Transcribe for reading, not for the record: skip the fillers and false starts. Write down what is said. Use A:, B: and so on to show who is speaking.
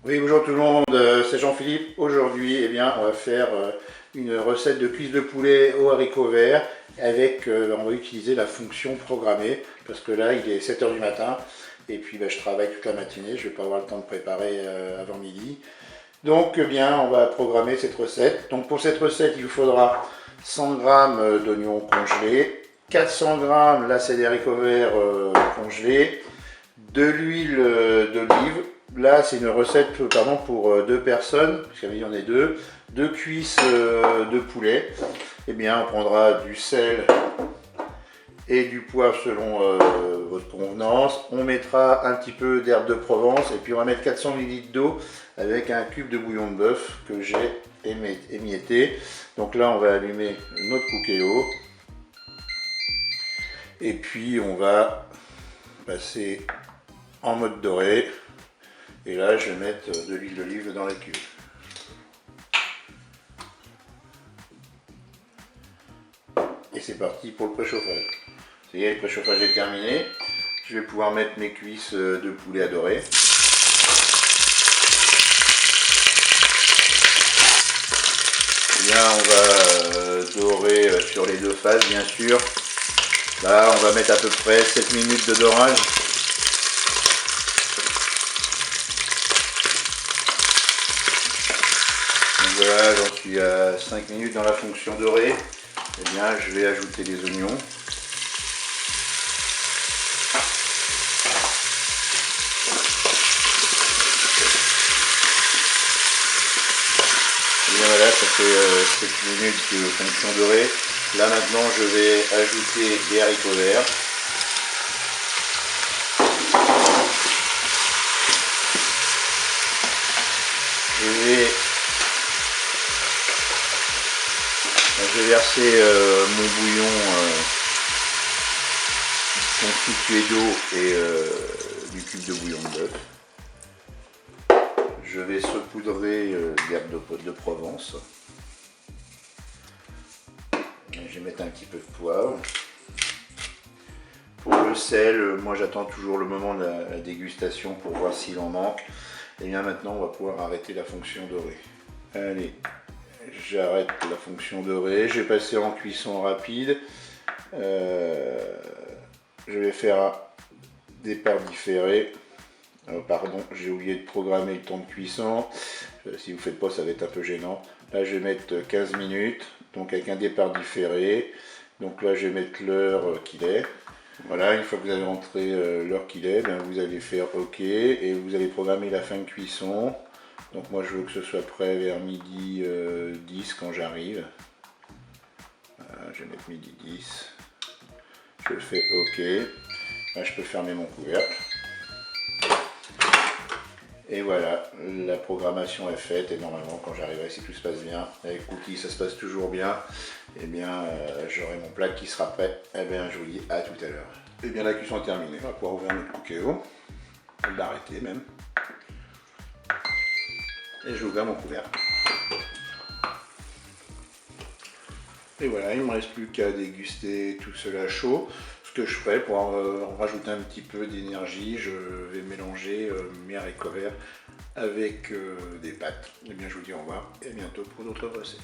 A: Oui, bonjour tout le monde, c'est Jean-Philippe. Aujourd'hui, eh bien, on va faire une recette de cuisse de poulet aux haricots verts avec, on va utiliser la fonction programmée parce que là, il est 7 h du matin et puis je travaille toute la matinée, je ne vais pas avoir le temps de préparer avant midi. Donc, eh bien, on va programmer cette recette. Donc, pour cette recette, il vous faudra 100 g d'oignons congelés, 400 g, là c'est des haricots verts congelés, de l'huile d'olive. Là, c'est une recette pour deux personnes, puisqu'il y en a deux cuisses de poulet. Eh bien, on prendra du sel et du poivre selon votre convenance. On mettra un petit peu d'herbe de Provence et puis on va mettre 400 ml d'eau avec un cube de bouillon de bœuf que j'ai émietté. Donc là, on va allumer notre Cookéo et puis on va passer en mode doré. Et là, je vais mettre de l'huile d'olive dans la cuve. Et c'est parti pour le préchauffage. Ça y est, le préchauffage est terminé. Je vais pouvoir mettre mes cuisses de poulet à dorer. Et bien, on va dorer sur les deux faces, bien sûr. Là, on va mettre à peu près 7 minutes de dorage. Voilà, j'en suis à 5 minutes dans la fonction dorée. Eh bien, je vais ajouter les oignons. Et bien voilà, ça fait 7 minutes de fonction dorée. Là maintenant, je vais ajouter les haricots verts. Je vais verser mon bouillon constitué d'eau et du cube de bouillon de bœuf. Je vais saupoudrer d'herbe de Provence. Je vais mettre un petit peu de poivre. Pour le sel, moi j'attends toujours le moment de la dégustation pour voir s'il en manque. Et bien maintenant on va pouvoir arrêter la fonction dorée. Allez. J'arrête la fonction dorée, je vais passer en cuisson rapide. Je vais faire un départ différé. Pardon, j'ai oublié de programmer le temps de cuisson. Si vous ne faites pas, ça va être un peu gênant. Là, je vais mettre 15 minutes, donc avec un départ différé. Donc là, je vais mettre l'heure qu'il est. Voilà, une fois que vous avez rentré l'heure qu'il est, bien, vous allez faire OK et vous allez programmer la fin de cuisson. Donc moi je veux que ce soit prêt vers midi 10 quand j'arrive. Je vais mettre midi 10. Je fais OK. Là, je peux fermer mon couvercle. Et voilà, la programmation est faite et normalement quand j'arriverai, si tout se passe bien, avec Cookie ça se passe toujours bien, et bien j'aurai mon plat qui sera prêt. Et bien je vous dis à tout à l'heure. Et bien la cuisson est terminée, on va pouvoir ouvrir notre Cookéo, l'arrêter même. Et je ouvre mon couvercle. Et voilà, il ne me reste plus qu'à déguster tout cela chaud. Ce que je ferai pour en rajouter un petit peu d'énergie, je vais mélanger mes haricots verts avec des pâtes. Et bien je vous dis au revoir et à bientôt pour d'autres recettes.